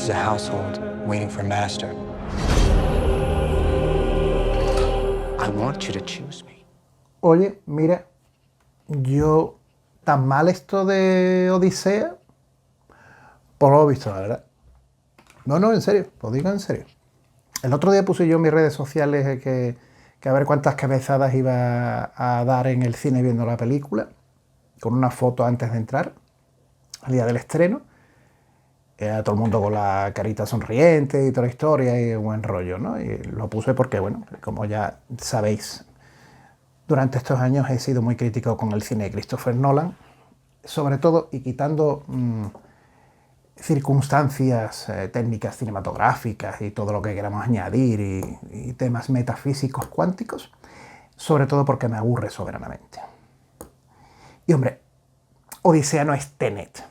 is a household waiting for master. I want you to choose me. Oye, mira, yo tan mal esto de Odisea, por lo visto, la verdad. No, en serio, lo digo en serio. El otro día puse yo en mis redes sociales que a ver cuántas cabezadas iba a dar en el cine viendo la película, con una foto antes de entrar, al día del estreno. Todo el mundo con la carita sonriente y toda la historia y buen rollo, ¿no? Y lo puse porque, bueno, como ya sabéis, durante estos años he sido muy crítico con el cine de Christopher Nolan, sobre todo y quitando circunstancias técnicas cinematográficas y todo lo que queramos añadir y temas metafísicos cuánticos, sobre todo porque me aburre soberanamente. Y hombre, Odisea no es Tenet.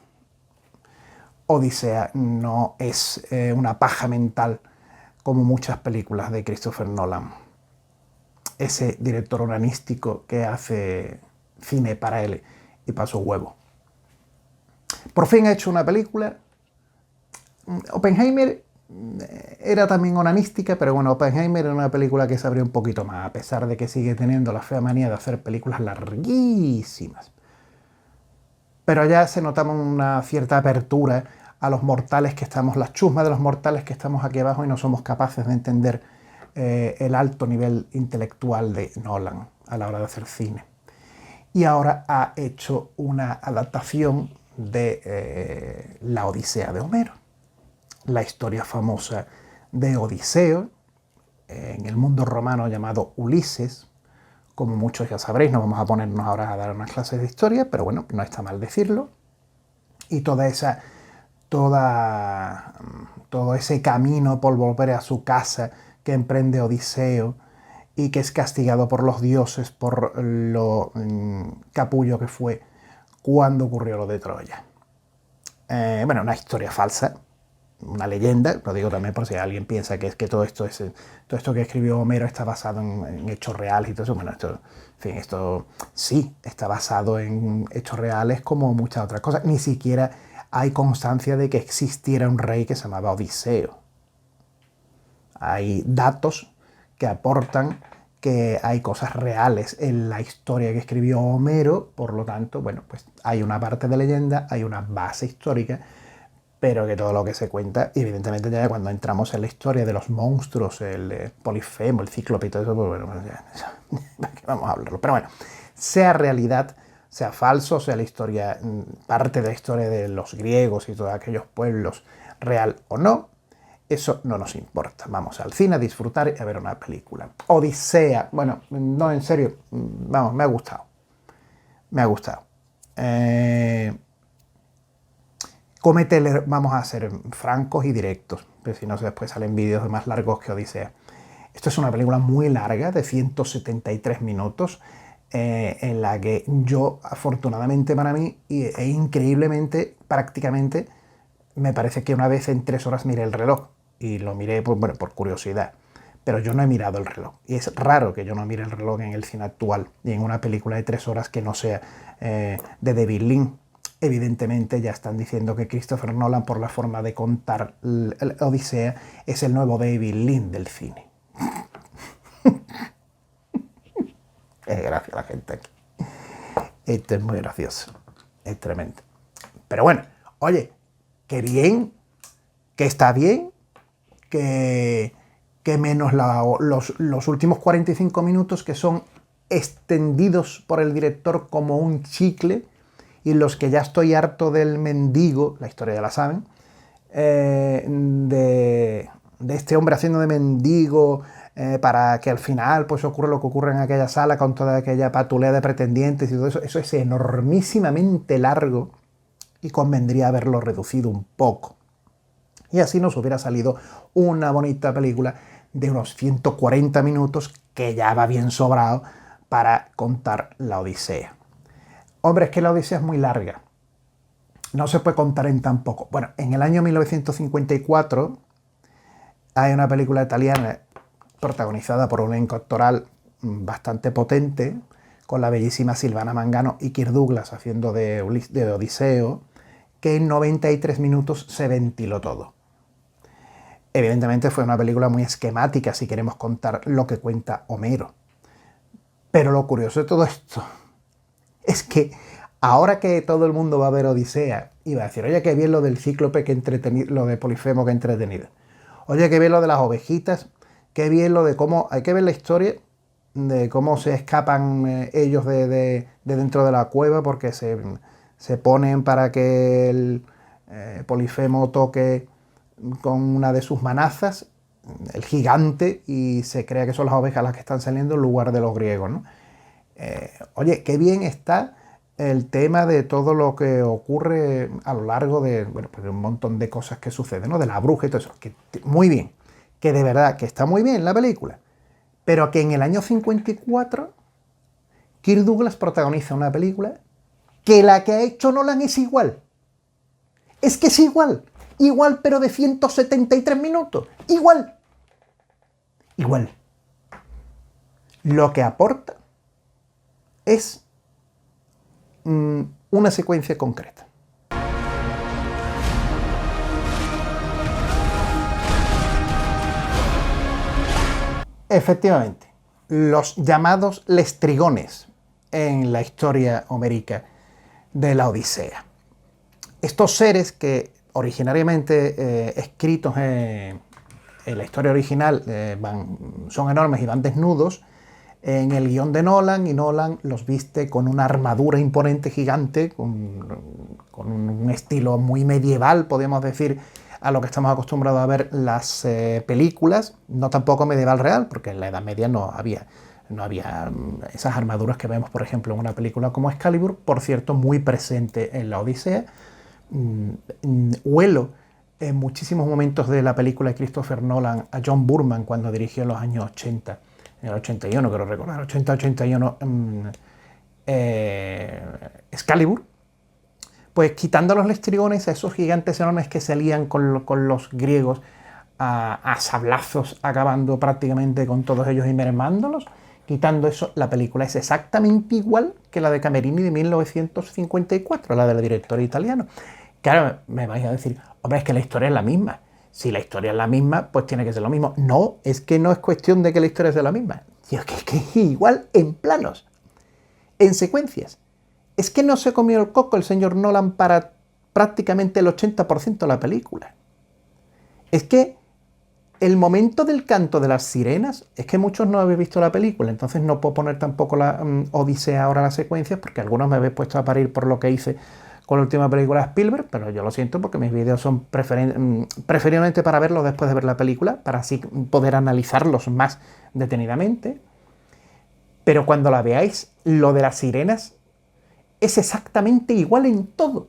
Odisea no es una paja mental como muchas películas de Christopher Nolan. Ese director onanístico que hace cine para él y para su huevo. Por fin ha hecho una película. Oppenheimer era también onanística, pero bueno, Oppenheimer era una película que se abrió un poquito más, a pesar de que sigue teniendo la fea manía de hacer películas larguísimas. Pero ya se notaba una cierta apertura a los mortales que estamos, las chusmas de los mortales que estamos aquí abajo y no somos capaces de entender el alto nivel intelectual de Nolan a la hora de hacer cine. Y ahora ha hecho una adaptación de la Odisea de Homero, la historia famosa de Odiseo, en el mundo romano llamado Ulises. Como muchos ya sabréis, no vamos a ponernos ahora a dar unas clases de historia, pero bueno, no está mal decirlo. Y todo ese camino por volver a su casa que emprende Odiseo y que es castigado por los dioses por lo capullo que fue cuando ocurrió lo de Troya. Bueno, una historia falsa, una leyenda, lo digo también por si alguien piensa que es que todo esto que escribió Homero está basado en hechos reales y todo eso. Bueno, esto sí está basado en hechos reales como muchas otras cosas. Ni siquiera hay constancia de que existiera un rey que se llamaba Odiseo. Hay datos que aportan que hay cosas reales en la historia que escribió Homero, por lo tanto, bueno, pues hay una parte de leyenda, hay una base histórica, pero que todo lo que se cuenta, y evidentemente ya cuando entramos en la historia de los monstruos, el Polifemo, el Cíclope y todo eso, pues bueno, ya, vamos a hablarlo. Pero bueno, sea realidad, sea falso, sea la historia, parte de la historia de los griegos y todos aquellos pueblos, real o no, eso no nos importa. Vamos al cine a disfrutar y a ver una película. Odisea, bueno, no, en serio, vamos, me ha gustado. Me ha gustado. Vamos a ser francos y directos, pero si no después salen vídeos más largos que Odisea. Esto es una película muy larga, de 173 minutos, en la que yo, afortunadamente para mí, e increíblemente, prácticamente, me parece que una vez en 3 horas miré el reloj, y lo miré por curiosidad, pero yo no he mirado el reloj, y es raro que yo no mire el reloj en el cine actual, y en una película de 3 horas que no sea de David Lynch. Evidentemente ya están diciendo que Christopher Nolan, por la forma de contar el Odisea, es el nuevo David Lynch del cine. Es gracia la gente aquí. Esto es muy gracioso. Es tremendo. Pero bueno, oye, que bien, que está bien, que menos los últimos 45 minutos que son extendidos por el director como un chicle, y los que ya estoy harto del mendigo, la historia ya la saben, de este hombre haciendo de mendigo para que al final pues ocurra lo que ocurre en aquella sala con toda aquella patulea de pretendientes y todo eso. Eso es enormísimamente largo y convendría haberlo reducido un poco. Y así nos hubiera salido una bonita película de unos 140 minutos que ya va bien sobrado para contar la Odisea. Hombre, es que la Odisea es muy larga. No se puede contar en tan poco. Bueno, en el año 1954 hay una película italiana protagonizada por un elenco actoral bastante potente, con la bellísima Silvana Mangano y Kirk Douglas haciendo de Odiseo, que en 93 minutos se ventiló todo. Evidentemente fue una película muy esquemática si queremos contar lo que cuenta Homero. Pero lo curioso de todo esto es que ahora que todo el mundo va a ver Odisea y va a decir, oye, qué bien lo del cíclope, que entretenido, lo de Polifemo, que entretenido. Oye, qué bien lo de las ovejitas, qué bien lo de cómo, hay que ver la historia de cómo se escapan ellos de dentro de la cueva porque se ponen para que el Polifemo toque con una de sus manazas, el gigante, y se crea que son las ovejas las que están saliendo en lugar de los griegos, ¿no? Oye, qué bien está el tema de todo lo que ocurre a lo largo de, bueno, pues de un montón de cosas que suceden, ¿no? De la bruja y todo eso. Que, muy bien, que de verdad que está muy bien la película, pero que en el año 54 Kirk Douglas protagoniza una película que la que ha hecho Nolan es igual. Es que es igual. Igual, pero de 173 minutos. Igual. Igual. Lo que aporta es una secuencia concreta. Efectivamente, los llamados lestrigones en la historia homérica de la Odisea. Estos seres que originariamente escritos en la historia original son enormes y van desnudos, en el guión de Nolan, y Nolan los viste con una armadura imponente, gigante, con un estilo muy medieval, podríamos decir, a lo que estamos acostumbrados a ver las películas, no tampoco medieval real, porque en la Edad Media no había esas armaduras que vemos, por ejemplo, en una película como Excalibur, por cierto, muy presente en la Odisea. Huelo en muchísimos momentos de la película de Christopher Nolan a John Boorman cuando dirigió en los años 80, en el 81, quiero recordar, 80-81, Excalibur, pues quitando los lestrigones, a esos gigantes enormes que salían con los griegos a sablazos, acabando prácticamente con todos ellos y mermándolos. Quitando eso, la película es exactamente igual que la de Camerini de 1954, la del director italiano. Claro, me vais a decir, hombre, es que la historia es la misma. Si la historia es la misma, pues tiene que ser lo mismo. No, es que no es cuestión de que la historia sea la misma. Tío, que es igual en planos, en secuencias. Es que no se comió el coco el señor Nolan para prácticamente el 80% de la película. Es que el momento del canto de las sirenas, es que muchos no habéis visto la película, entonces no puedo poner tampoco la Odisea ahora las secuencias, porque algunos me habéis puesto a parir por lo que hice con la última película de Spielberg, pero yo lo siento porque mis vídeos son preferiblemente para verlos después de ver la película, para así poder analizarlos más detenidamente. Pero cuando la veáis, lo de las sirenas es exactamente igual en todo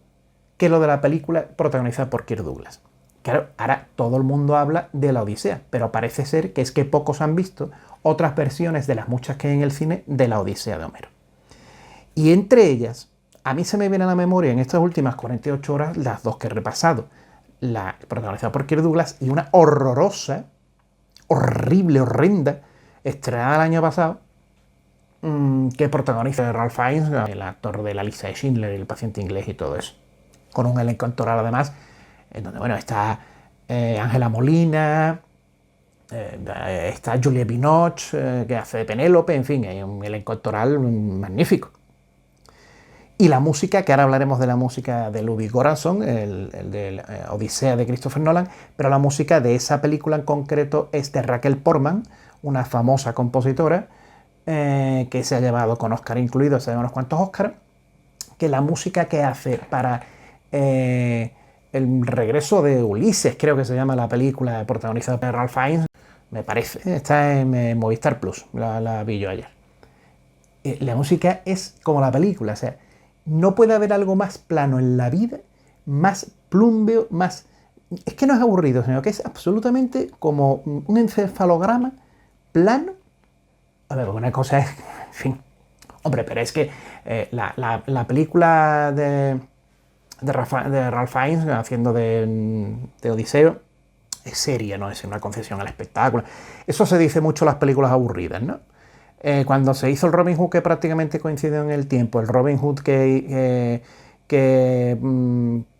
que lo de la película protagonizada por Kirk Douglas. Claro, ahora todo el mundo habla de la Odisea, pero parece ser que es que pocos han visto otras versiones de las muchas que hay en el cine de la Odisea de Homero. Y entre ellas, a mí se me viene a la memoria en estas últimas 48 horas las dos que he repasado. La protagonizada por Kirk Douglas y una horrorosa, horrible, horrenda, estrenada el año pasado, que protagoniza Ralph Fiennes, el actor de la lista de Schindler, el paciente inglés y todo eso. Con un elenco en total además, en donde bueno, está Ángela Molina, está Juliette Binoche, que hace de Penélope, en fin, hay un elenco actoral magnífico. Y la música, que ahora hablaremos de la música de Ludwig Göransson, el de Odisea de Christopher Nolan, pero la música de esa película en concreto es de Raquel Portman, una famosa compositora, que se ha llevado con Oscar incluido, se ha llevado unos cuantos Oscars, que la música que hace para el regreso de Ulises, creo que se llama la película protagonizada por Ralph Fiennes, me parece, está en Movistar Plus, la vi yo ayer. La música es como la película, o sea, no puede haber algo más plano en la vida, más plumbeo, más... Es que no es aburrido, sino que es absolutamente como un encefalograma plano. A ver, una cosa es... En fin. Hombre, pero es que la película de Ralph Fiennes haciendo de Odiseo es seria, no es una concesión al espectáculo. Eso se dice mucho en las películas aburridas, ¿no? Cuando se hizo el Robin Hood, que prácticamente coincidió en el tiempo, el Robin Hood que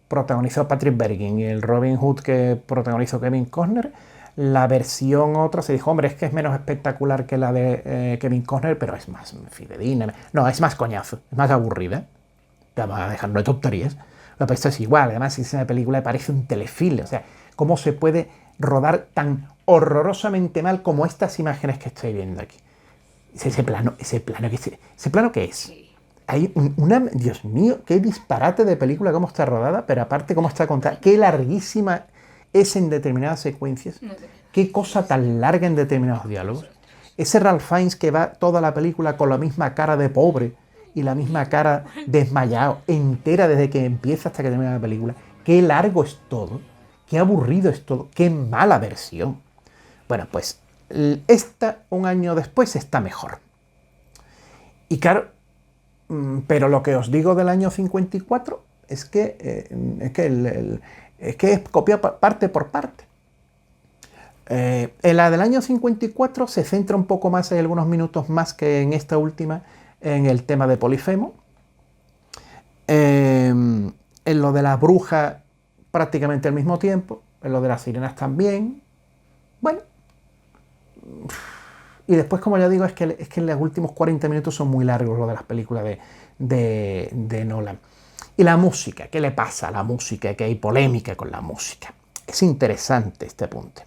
protagonizó Patrick Bergin y el Robin Hood que protagonizó Kevin Costner, La versión otra se dijo, hombre, es que es menos espectacular que la de Kevin Costner, pero es más fidedigna. No, es más coñazo, es más aburrida. Vamos a dejarlo de tonterías. La pesta es igual, además es una película que parece un telefilm. O sea, ¿cómo se puede rodar tan horrorosamente mal como estas imágenes que estoy viendo aquí? Ese plano ¿qué es? Hay una, Dios mío, qué disparate de película, cómo está rodada, pero aparte cómo está contada, qué larguísima es en determinadas secuencias, qué cosa tan larga en determinados diálogos. Ese Ralph Fiennes que va toda la película con la misma cara de pobre y la misma cara desmayado, entera desde que empieza hasta que termina la película. Qué largo es todo, qué aburrido es todo, qué mala versión. Bueno, pues esta, un año después, está mejor. Y claro, pero lo que os digo del año 54 es que es copia parte por parte. En la del año 54 se centra un poco más, hay algunos minutos más que en esta última, en el tema de Polifemo. En lo de la bruja prácticamente al mismo tiempo, en lo de las sirenas también. Bueno. Y después, como ya digo, es que los últimos 40 minutos son muy largos, lo de las películas de Nolan. Y la música, ¿qué le pasa a la música? Que hay polémica con la música. Es interesante este apunte.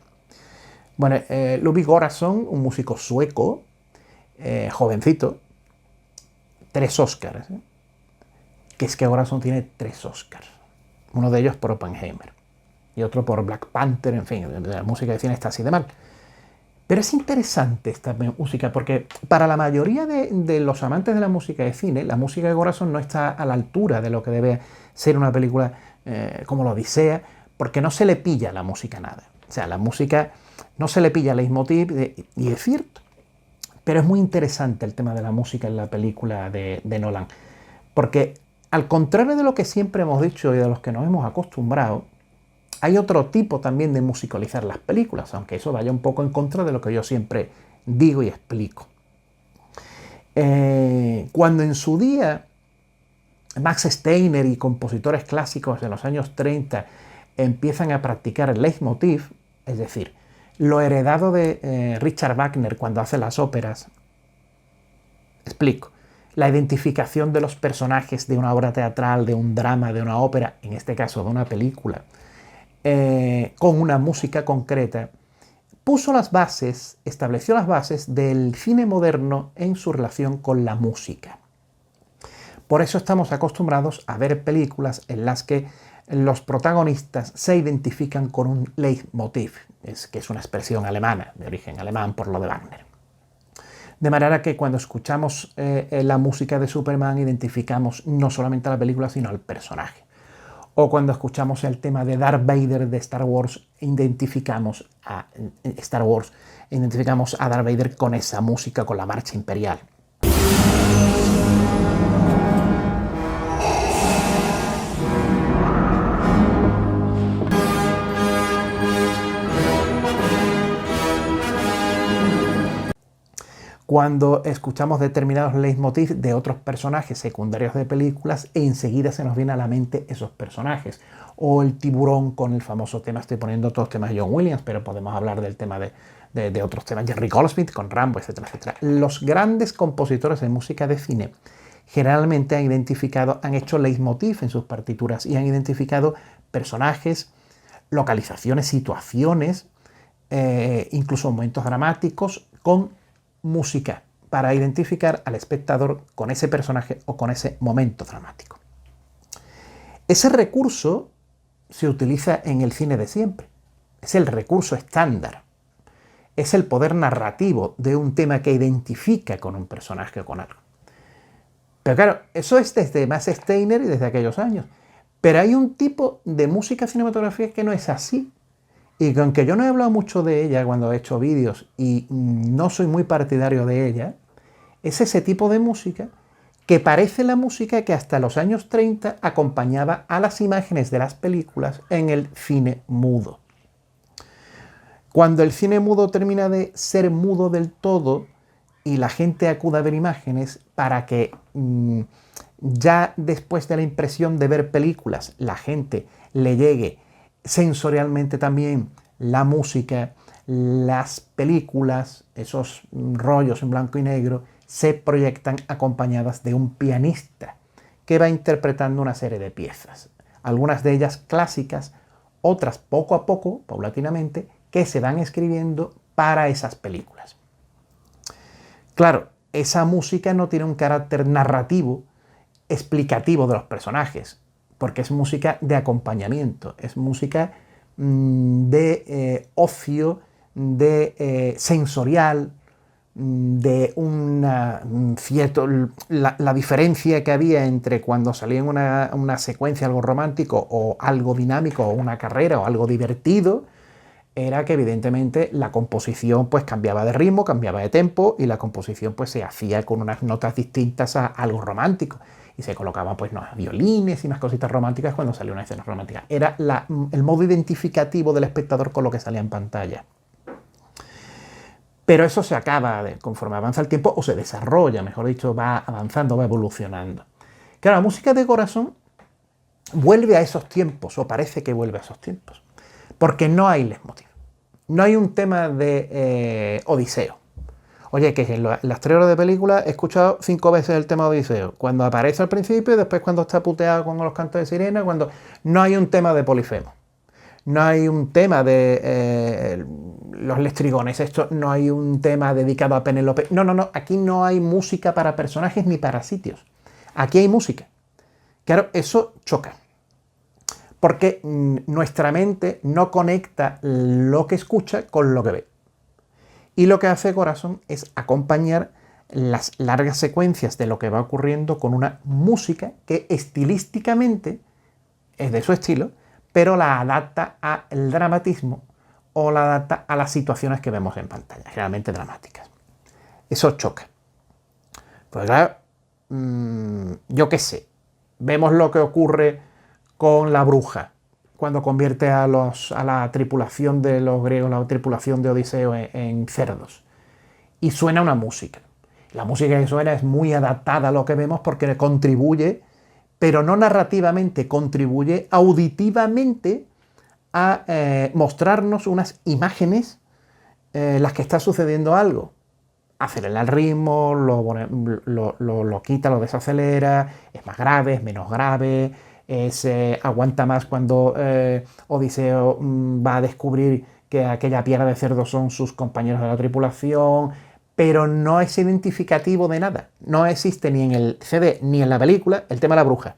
Bueno, Ludwig Göransson, un músico sueco, jovencito, 3 Oscars. Que es que Göransson tiene 3 Oscars. Uno de ellos por Oppenheimer y otro por Black Panther, en fin, la música de cine está así de mal. Pero es interesante esta música porque para la mayoría de los amantes de la música de cine, la música de Göransson no está a la altura de lo que debe ser una película como la Odisea, porque no se le pilla la música nada. O sea, la música no se le pilla el leitmotiv, y es cierto. Pero es muy interesante el tema de la música en la película de Nolan, porque al contrario de lo que siempre hemos dicho y de los que nos hemos acostumbrado, hay otro tipo también de musicalizar las películas, aunque eso vaya un poco en contra de lo que yo siempre digo y explico. Cuando en su día Max Steiner y compositores clásicos de los años 30 empiezan a practicar el leitmotiv, es decir, lo heredado de Richard Wagner cuando hace las óperas, explico, la identificación de los personajes de una obra teatral, de un drama, de una ópera, en este caso de una película, con una música concreta, puso las bases, estableció las bases del cine moderno en su relación con la música. Por eso estamos acostumbrados a ver películas en las que los protagonistas se identifican con un leitmotiv, que es una expresión alemana, de origen alemán por lo de Wagner. De manera que cuando escuchamos la música de Superman identificamos no solamente a la película sino al personaje. O cuando escuchamos el tema de Darth Vader de Star Wars, identificamos a Darth Vader con esa música, con la marcha imperial. Cuando escuchamos determinados leitmotiv de otros personajes secundarios de películas, enseguida se nos viene a la mente esos personajes. O el tiburón con el famoso tema, estoy poniendo todos los temas de John Williams, pero podemos hablar del tema de otros temas, Jerry Goldsmith con Rambo, etcétera, etcétera. Los grandes compositores de música de cine generalmente han hecho leitmotiv en sus partituras y han identificado personajes, localizaciones, situaciones, incluso momentos dramáticos con música para identificar al espectador con ese personaje o con ese momento dramático. Ese recurso se utiliza en el cine de siempre. Es el recurso estándar. Es el poder narrativo de un tema que identifica con un personaje o con algo. Pero claro, eso es desde Max Steiner y desde aquellos años. Pero hay un tipo de música cinematográfica que no es así. Y que aunque yo no he hablado mucho de ella cuando he hecho vídeos y no soy muy partidario de ella, es ese tipo de música que parece la música que hasta los años 30 acompañaba a las imágenes de las películas en el cine mudo. Cuando el cine mudo termina de ser mudo del todo y la gente acude a ver imágenes para que ya después de la impresión de ver películas la gente le llegue sensorialmente también la música, las películas, esos rollos en blanco y negro, se proyectan acompañadas de un pianista que va interpretando una serie de piezas, algunas de ellas clásicas, otras poco a poco, paulatinamente, que se van escribiendo para esas películas. Claro, esa música no tiene un carácter narrativo, explicativo de los personajes, porque es música de acompañamiento, es música de ocio, de sensorial, de la diferencia que había entre cuando salía en una secuencia algo romántico o algo dinámico o una carrera o algo divertido, era que evidentemente la composición pues cambiaba de ritmo, cambiaba de tempo y la composición pues se hacía con unas notas distintas a algo romántico y se colocaban pues unos violines y unas cositas románticas cuando salía una escena romántica. Era el modo identificativo del espectador con lo que salía en pantalla. Pero eso se acaba conforme avanza el tiempo, o se desarrolla, mejor dicho, va avanzando, va evolucionando. Claro, la música de corazón vuelve a esos tiempos, o parece que vuelve a esos tiempos, porque no hay leitmotiv. No hay un tema de Odiseo. Oye, que en las 3 horas de película he escuchado 5 veces el tema de Odiseo. Cuando aparece al principio y después cuando está puteado con los cantos de sirena, cuando no hay un tema de Polifemo. No hay un tema de los lestrigones, esto no hay un tema dedicado a Penélope. No, aquí no hay música para personajes ni para sitios. Aquí hay música. Claro, eso choca. Porque nuestra mente no conecta lo que escucha con lo que ve. Y lo que hace Corazón es acompañar las largas secuencias de lo que va ocurriendo con una música que estilísticamente es de su estilo, pero la adapta al dramatismo o la adapta a las situaciones que vemos en pantalla, generalmente dramáticas. Eso choca. Pues claro, yo qué sé, vemos lo que ocurre con la bruja, cuando convierte a la tripulación de los griegos, la tripulación de Odiseo en cerdos. Y suena una música. La música que suena es muy adaptada a lo que vemos porque contribuye, pero no narrativamente, contribuye auditivamente a mostrarnos unas imágenes en las que está sucediendo algo. Acelera el ritmo, lo quita, lo desacelera, es más grave, es menos grave, aguanta más cuando Odiseo va a descubrir que aquella piara de cerdo son sus compañeros de la tripulación, pero no es identificativo de nada. No existe ni en el CD ni en la película el tema de la bruja.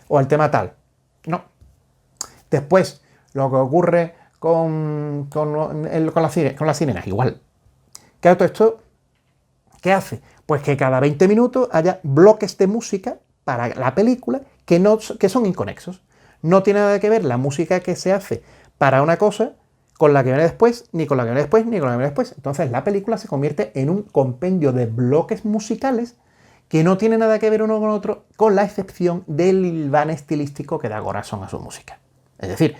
O el tema tal. No. Después, lo que ocurre con las sirenas, igual. Claro, todo esto, ¿qué hace? Pues que cada 20 minutos haya bloques de música para la película que son inconexos. No tiene nada que ver la música que se hace para una cosa con la que viene después, ni con la que viene después, ni con la que viene después. Entonces la película se convierte en un compendio de bloques musicales que no tiene nada que ver uno con otro, con la excepción del hilván estilístico que da corazón a su música. Es decir,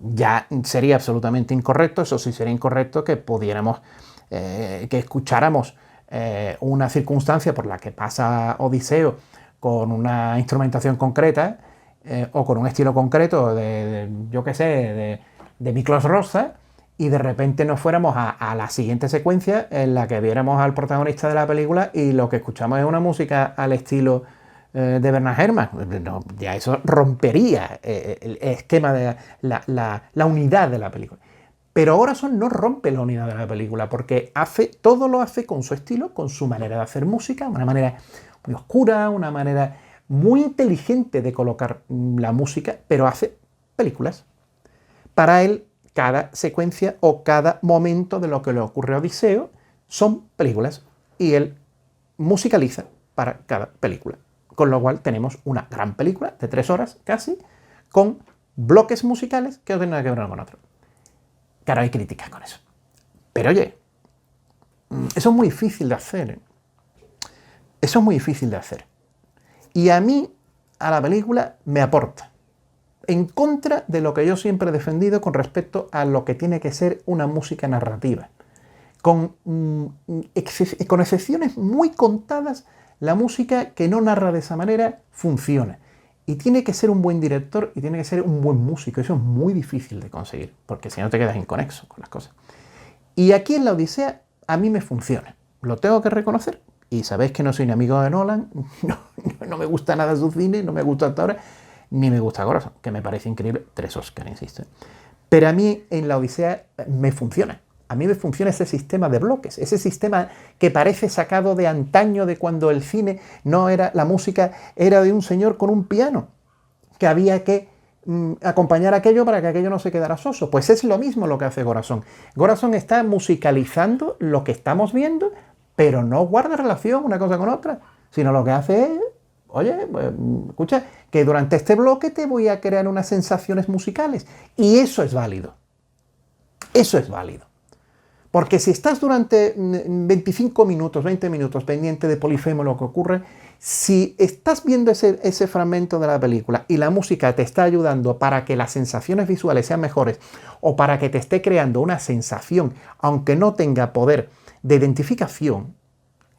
ya sería absolutamente incorrecto, eso sí sería incorrecto que pudiéramos, que escucháramos una circunstancia por la que pasa Odiseo con una instrumentación concreta o con un estilo concreto yo qué sé, de Miklos Rozsa, y de repente nos fuéramos a la siguiente secuencia en la que viéramos al protagonista de la película y lo que escuchamos es una música al estilo de Bernard Herrmann. No, ya eso rompería el esquema de la unidad de la película. Pero Horazon no rompe la unidad de la película porque todo lo hace con su estilo, con su manera de hacer música, una manera muy oscura, una manera muy inteligente de colocar la música, pero hace películas. Para él, cada secuencia o cada momento de lo que le ocurre a Odiseo son películas y él musicaliza para cada película. Con lo cual tenemos una gran película de 3 horas casi, con bloques musicales que no tienen nada que ver uno con otro. Claro, hay críticas con eso. Pero oye, eso es muy difícil de hacer. Eso es muy difícil de hacer. Y a mí, a la película, me aporta. En contra de lo que yo siempre he defendido con respecto a lo que tiene que ser una música narrativa. Con excepciones muy contadas, la música que no narra de esa manera funciona. Y tiene que ser un buen director y tiene que ser un buen músico. Eso es muy difícil de conseguir, porque si no te quedas inconexo con las cosas. Y aquí en La Odisea a mí me funciona. Lo tengo que reconocer. Y sabéis que no soy ni amigo de Nolan, no me gusta nada su cine, no me gusta hasta ahora, ni me gusta Corazón, que me parece increíble. 3 Oscars, insisto. Pero a mí en La Odisea me funciona. A mí me funciona ese sistema de bloques, ese sistema que parece sacado de antaño, de cuando el cine no era, la música era de un señor con un piano, que había que acompañar aquello para que aquello no se quedara soso. Pues es lo mismo lo que hace Corazón. Corazón está musicalizando lo que estamos viendo, pero no guarda relación una cosa con otra, sino lo que hace es, oye, pues, escucha, que durante este bloque te voy a crear unas sensaciones musicales. Y eso es válido. Eso es válido. Porque si estás durante 25 minutos, 20 minutos pendiente de Polifemo lo que ocurre, si estás viendo ese fragmento de la película y la música te está ayudando para que las sensaciones visuales sean mejores o para que te esté creando una sensación, aunque no tenga poder de identificación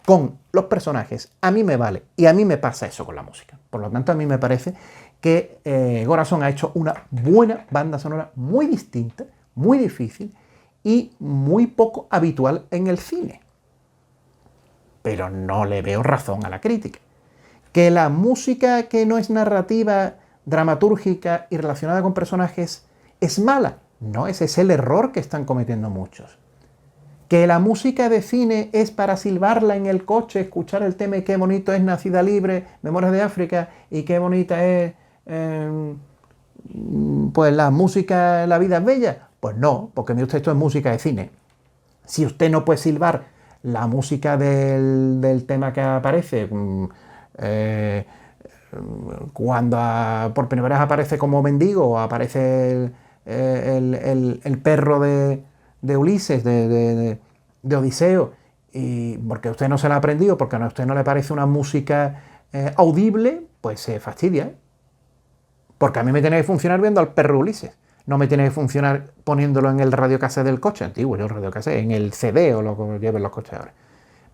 con los personajes, a mí me vale. Y a mí me pasa eso con la música. Por lo tanto, a mí me parece que Corazón ha hecho una buena banda sonora muy distinta, muy difícil, y muy poco habitual en el cine. Pero no le veo razón a la crítica. Que la música que no es narrativa, dramatúrgica y relacionada con personajes es mala. No, ese es el error que están cometiendo muchos. Que la música de cine es para silbarla en el coche, escuchar el tema y qué bonito es Nacida Libre, Memorias de África, y qué bonita es pues la música La vida es bella. Pues no, porque mire usted, esto es música de cine. Si usted no puede silbar la música del tema que aparece, cuando por primera vez aparece como mendigo, o aparece el perro de Ulises, de Odiseo, y porque usted no se la ha aprendido, porque a usted no le parece una música audible, pues se fastidia. Porque a mí me tiene que funcionar viendo al perro Ulises. No me tiene que funcionar poniéndolo en el radiocassette del coche antiguo, yo el radiocassette, en el CD o lo que lleven los coches ahora.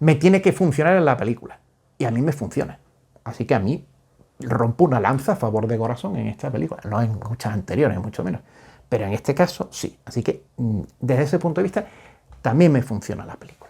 Me tiene que funcionar en la película. Y a mí me funciona. Así que a mí rompo una lanza a favor de Corazón en esta película. No en muchas anteriores, mucho menos. Pero en este caso sí. Así que desde ese punto de vista también me funciona la película.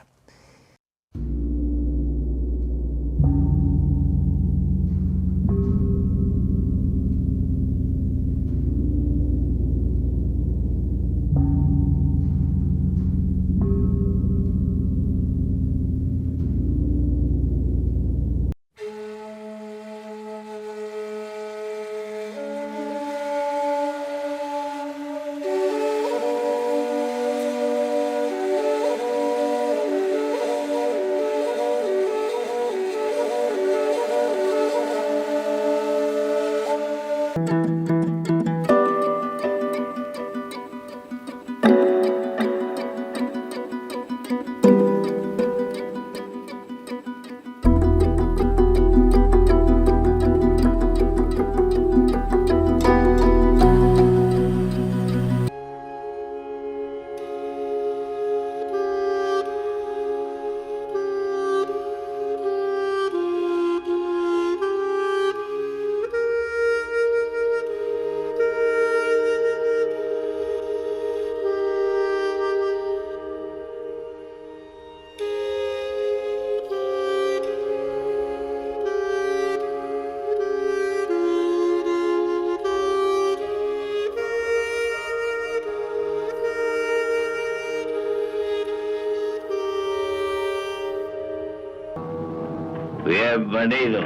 Bienvenidos.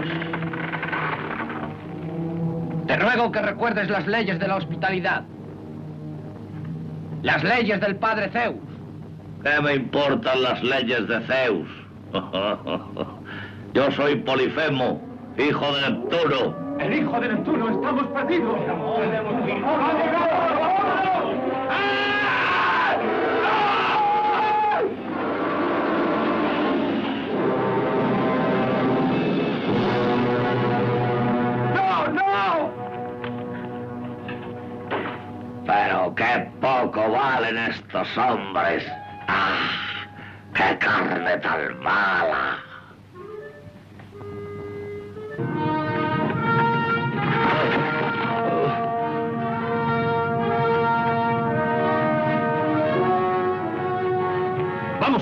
Te ruego que recuerdes las leyes de la hospitalidad. Las leyes del padre Zeus. ¿Qué me importan las leyes de Zeus? Yo soy Polifemo, hijo de Neptuno. El hijo de Neptuno, estamos perdidos. Pero qué poco valen estos hombres. ¡Ah! ¡Qué carne tan mala!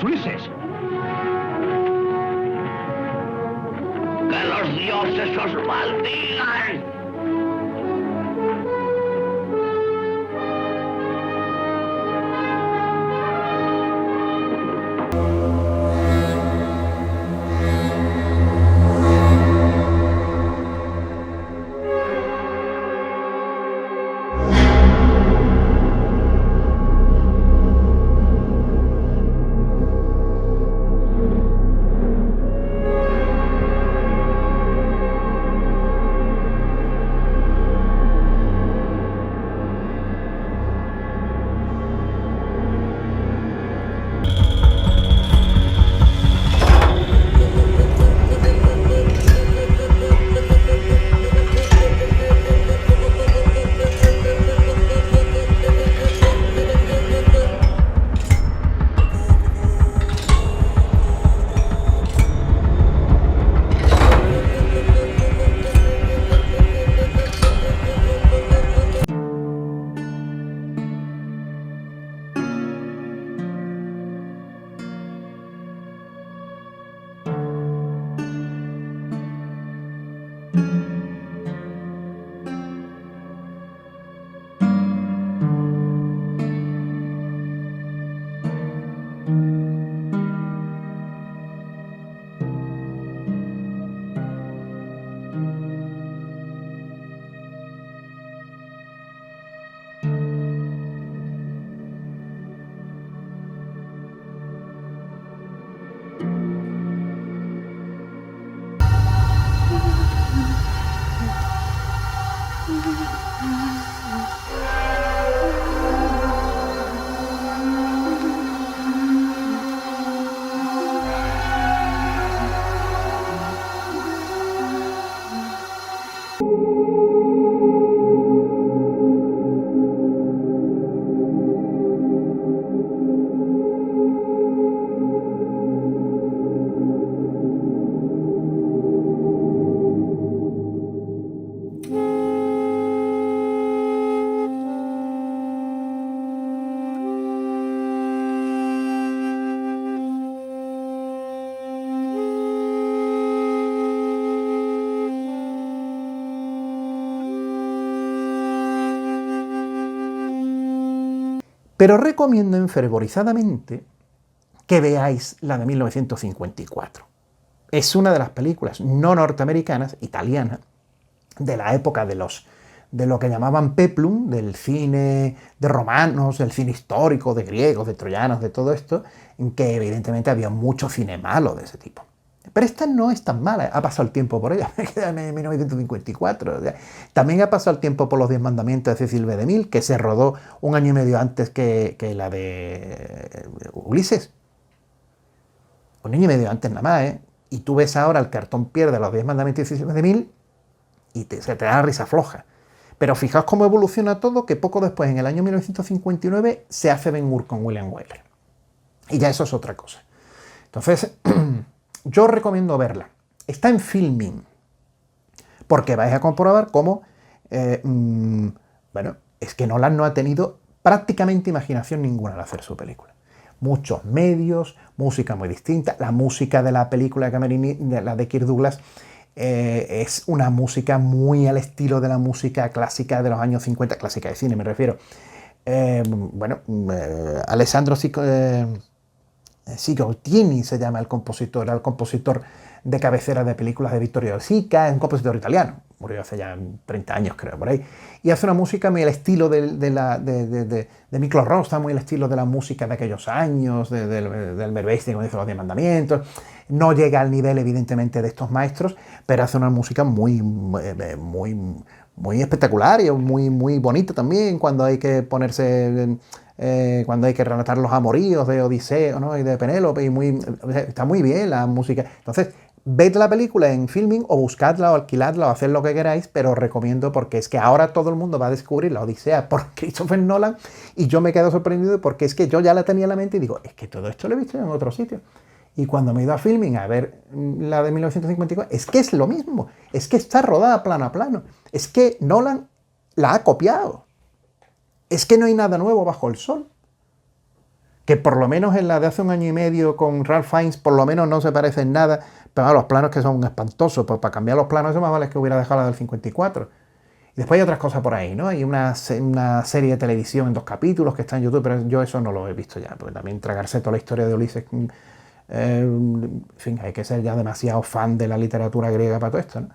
somos Ulises. ¡Que los dioses os maldigan! Pero recomiendo enfervorizadamente que veáis la de 1954. Es una de las películas no norteamericanas, italianas, de la época de lo que llamaban peplum, del cine de romanos, del cine histórico, de griegos, de troyanos, de todo esto, en que evidentemente había mucho cine malo de ese tipo. Pero esta no es tan mala, ha pasado el tiempo por ella, me queda en 1954. O sea, también ha pasado el tiempo por Los 10 Mandamientos de Cecil B. DeMille, que se rodó un año y medio antes que la de Ulises. Un año y medio antes nada más, ¿eh? Y tú ves ahora el cartón piedra de Los 10 Mandamientos de Cecil B. DeMille y se te da la risa floja. Pero fijaos cómo evoluciona todo, que poco después, en el año 1959, se hace Ben-Hur con William Wyler. Y ya eso es otra cosa. Entonces, yo os recomiendo verla. Está en Filmin, porque vais a comprobar cómo, bueno, es que Nolan no ha tenido prácticamente imaginación ninguna al hacer su película. Muchos medios, música muy distinta. La música de la película de Camerini, la de Kirk Douglas, es una música muy al estilo de la música clásica de los años 50, clásica de cine me refiero. Alessandro Sigoltini se llama el compositor, era el compositor de cabecera de películas de Vittorio De Sica, es un compositor italiano, murió hace ya 30 años creo, por ahí, y hace una música muy al estilo de Miklos Rozsa, muy al estilo de la música de aquellos años, del Verbeiste, como dice Los 10 Mandamientos. No llega al nivel evidentemente de estos maestros, pero hace una música muy espectacular y muy bonita también cuando hay que ponerse... cuando hay que relatar los amoríos de Odiseo, ¿no? Y de Penélope, está muy bien la música. Entonces, ved la película en Filmin o buscadla o alquiladla o haced lo que queráis, pero os recomiendo porque es que ahora todo el mundo va a descubrir la Odisea por Christopher Nolan y yo me quedo sorprendido porque es que yo ya la tenía en la mente y digo, es que todo esto lo he visto en otro sitio. Y cuando me he ido a Filmin a ver la de 1954, es que es lo mismo, es que está rodada plano a plano, es que Nolan la ha copiado. Es que no hay nada nuevo bajo el sol. que por lo menos en la de hace un año y medio con Ralph Fiennes, por lo menos no se parece en nada, pero los planos que son espantosos, pues para cambiar los planos eso más vale que hubiera dejado la del 54. Y después hay otras cosas por ahí, ¿no? Hay una serie de televisión en 2 capítulos que está en YouTube, pero yo eso no lo he visto ya, porque también tragarse toda la historia de Ulises, en fin, hay que ser ya demasiado fan de la literatura griega para todo esto, ¿no?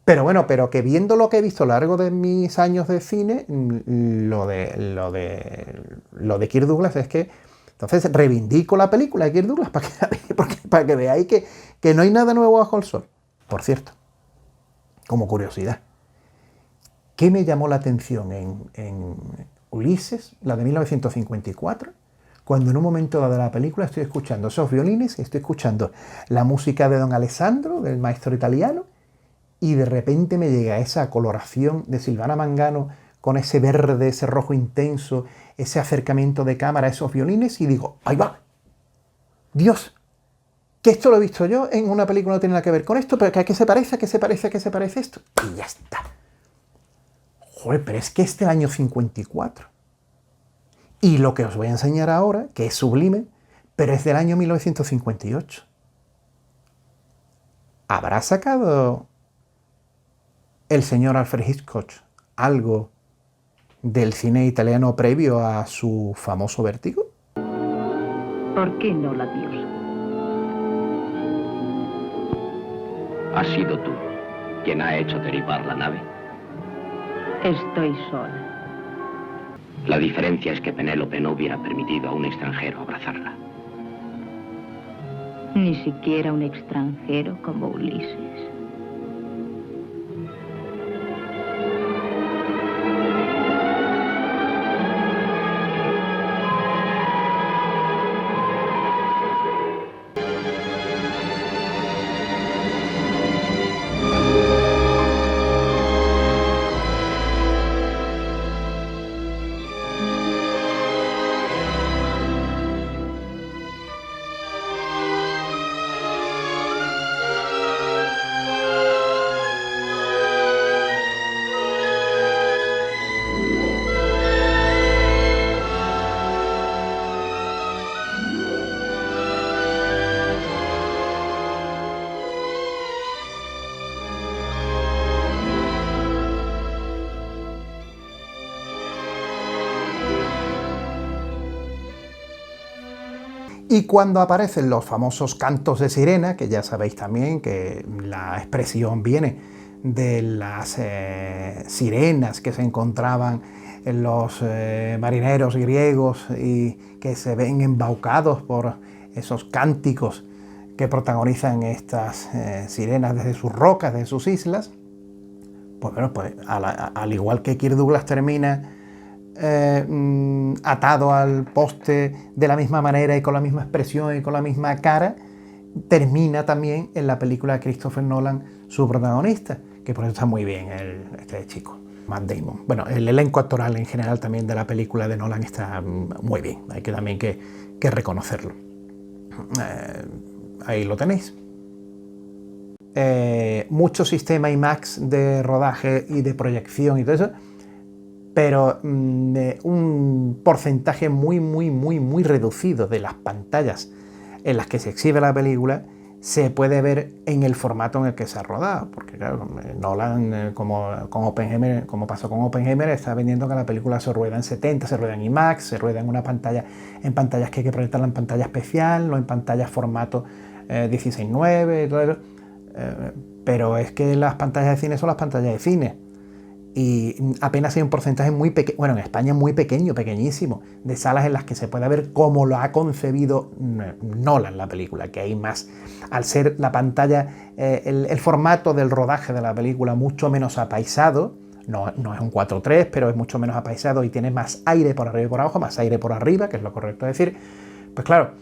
Pero bueno, pero que viendo lo que he visto a lo largo de mis años de cine, lo de Kirk Douglas es que, entonces reivindico la película de Kirk Douglas para que veáis que no hay nada nuevo bajo el sol. Por cierto, como curiosidad, ¿qué me llamó la atención en Ulises, la de 1954? Cuando en un momento dado de la película estoy escuchando esos violines y estoy escuchando la música de Don Alessandro, del maestro italiano, y de repente me llega esa coloración de Silvana Mangano con ese verde, ese rojo intenso, ese acercamiento de cámara a esos violines y digo, ¡ahí va! ¡Dios! Que esto lo he visto yo en una película, no tiene nada que ver con esto, pero que a qué se parece, que se parece esto. Y ya está. Joder, pero es que este año 54. Y lo que os voy a enseñar ahora, que es sublime, pero es del año 1958. ¿Habrá sacado el señor Alfred Hitchcock algo del cine italiano previo a su famoso Vértigo? ¿Por qué no la diosa? Has sido tú quien ha hecho derivar la nave. Estoy sola. La diferencia es que Penélope no hubiera permitido a un extranjero abrazarla. Ni siquiera un extranjero como Ulises. Y cuando aparecen los famosos cantos de sirena, que ya sabéis también que la expresión viene de las sirenas que se encontraban en los marineros griegos y que se ven embaucados por esos cánticos que protagonizan estas sirenas desde sus rocas, desde sus islas, pues bueno, pues al igual que Kirk Douglas termina atado al poste de la misma manera y con la misma expresión y con la misma cara, termina también en la película de Christopher Nolan su protagonista, que por eso está muy bien este chico, Matt Damon. Bueno, el elenco actoral en general también de la película de Nolan está muy bien, hay que también que reconocerlo. Ahí lo tenéis. Mucho sistema IMAX de rodaje y de proyección y todo eso, pero un porcentaje muy reducido de las pantallas en las que se exhibe la película se puede ver en el formato en el que se ha rodado, porque claro, Nolan, como con Oppenheimer, como pasó con Oppenheimer, está vendiendo que la película se rueda en 70, se rueda en IMAX, se rueda en una pantalla, en pantallas que hay que proyectarla en pantalla especial, no en pantallas formato 16:9 y todo eso, pero es que las pantallas de cine son las pantallas de cine. Y apenas hay un porcentaje muy pequeño, bueno, en España muy pequeño, pequeñísimo, de salas en las que se pueda ver cómo lo ha concebido Nolan la película, que hay más, al ser la pantalla, el formato del rodaje de la película mucho menos apaisado, no es un 4:3, pero es mucho menos apaisado y tiene más aire por arriba y por abajo, más aire por arriba, que es lo correcto decir. Pues claro,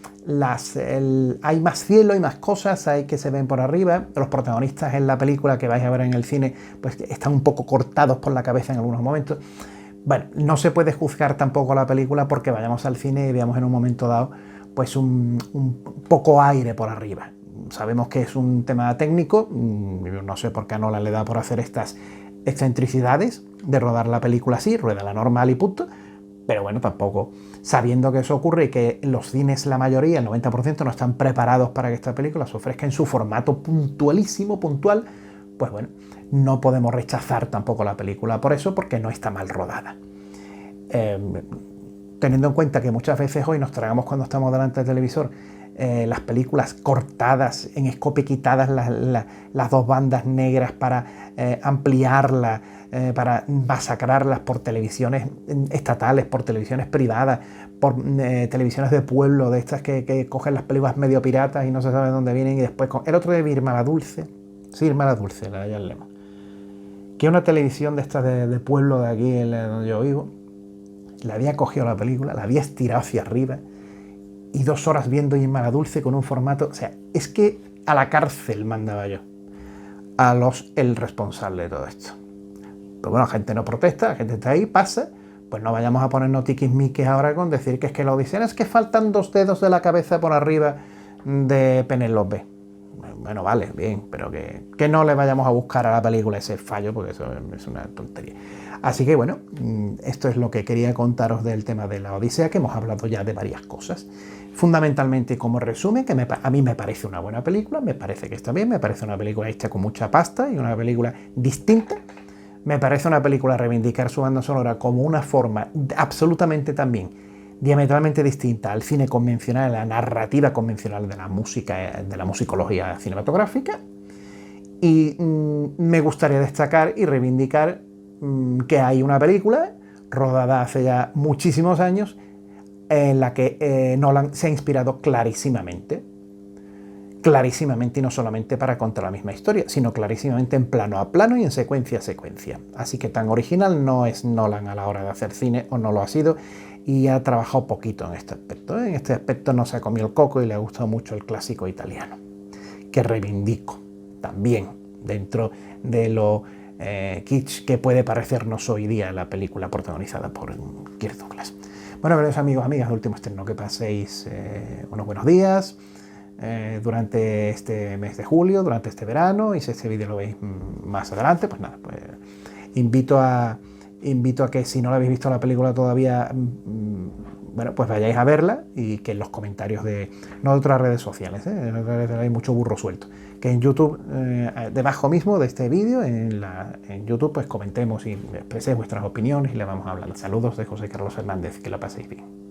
hay más cielo, hay más cosas, hay que se ven por arriba. Los protagonistas en la película que vais a ver en el cine pues están un poco cortados por la cabeza en algunos momentos. Bueno, no se puede juzgar tampoco la película porque vayamos al cine y veamos en un momento dado pues un poco aire por arriba. Sabemos que es un tema técnico, no sé por qué a Nolan le da por hacer estas excentricidades de rodar la película así, ruédala normal y punto. Pero bueno, tampoco, sabiendo que eso ocurre y que los cines, la mayoría, el 90%, no están preparados para que esta película se ofrezca en su formato puntualísimo, puntual, pues bueno, no podemos rechazar tampoco la película por eso, porque no está mal rodada. Teniendo en cuenta que muchas veces hoy nos tragamos cuando estamos delante del televisor las películas cortadas, en escope quitadas las dos bandas negras para ampliarlas, para masacrarlas por televisiones estatales, por televisiones privadas, por televisiones de pueblo, de estas que cogen las películas medio piratas y no se sabe de dónde vienen, y después... El otro de Irma la Dulce, sí, Irma la Dulce, la de Lema, que una televisión de estas de pueblo de aquí, donde yo vivo, la había cogido la película, la había estirado hacia arriba, y 2 horas viendo Irma la Dulce con un formato... O sea, es que a la cárcel mandaba yo el responsable de todo esto. Pero bueno, la gente no protesta, la gente está ahí, pasa, pues no vayamos a ponernos tiquismiques ahora con decir que es que la Odisea es que faltan 2 dedos de la cabeza por arriba de Penélope. Bueno, vale, bien, pero que no le vayamos a buscar a la película ese fallo, porque eso es una tontería. Así que bueno, esto es lo que quería contaros del tema de la Odisea, que hemos hablado ya de varias cosas. Fundamentalmente, como resumen, que a mí me parece una buena película, me parece que está bien, me parece una película hecha con mucha pasta y una película distinta. Me parece una película reivindicar su banda sonora como una forma absolutamente también diametralmente distinta al cine convencional, a la narrativa convencional de la música, de la musicología cinematográfica. Y me gustaría destacar y reivindicar que hay una película rodada hace ya muchísimos años en la que Nolan se ha inspirado clarísimamente, y no solamente para contar la misma historia, sino clarísimamente en plano a plano y en secuencia a secuencia. Así que tan original no es Nolan a la hora de hacer cine, o no lo ha sido, y ha trabajado poquito en este aspecto. En este aspecto no se ha comido el coco y le ha gustado mucho el clásico italiano, que reivindico también dentro de lo kitsch que puede parecernos hoy día la película protagonizada por Kirk Douglas. Bueno, queridos amigos, amigas de Último Estreno, que paséis unos buenos días durante este mes de julio, durante este verano, y si este vídeo lo veis más adelante, pues nada, pues invito a que, si no la habéis visto la película todavía, bueno, pues vayáis a verla, y que en los comentarios no de otras redes sociales, en otras redes hay mucho burro suelto, que en YouTube, debajo mismo de este vídeo, en YouTube, pues comentemos y expreséis vuestras opiniones y le vamos a hablar. Saludos de José Carlos Hernández, que la paséis bien.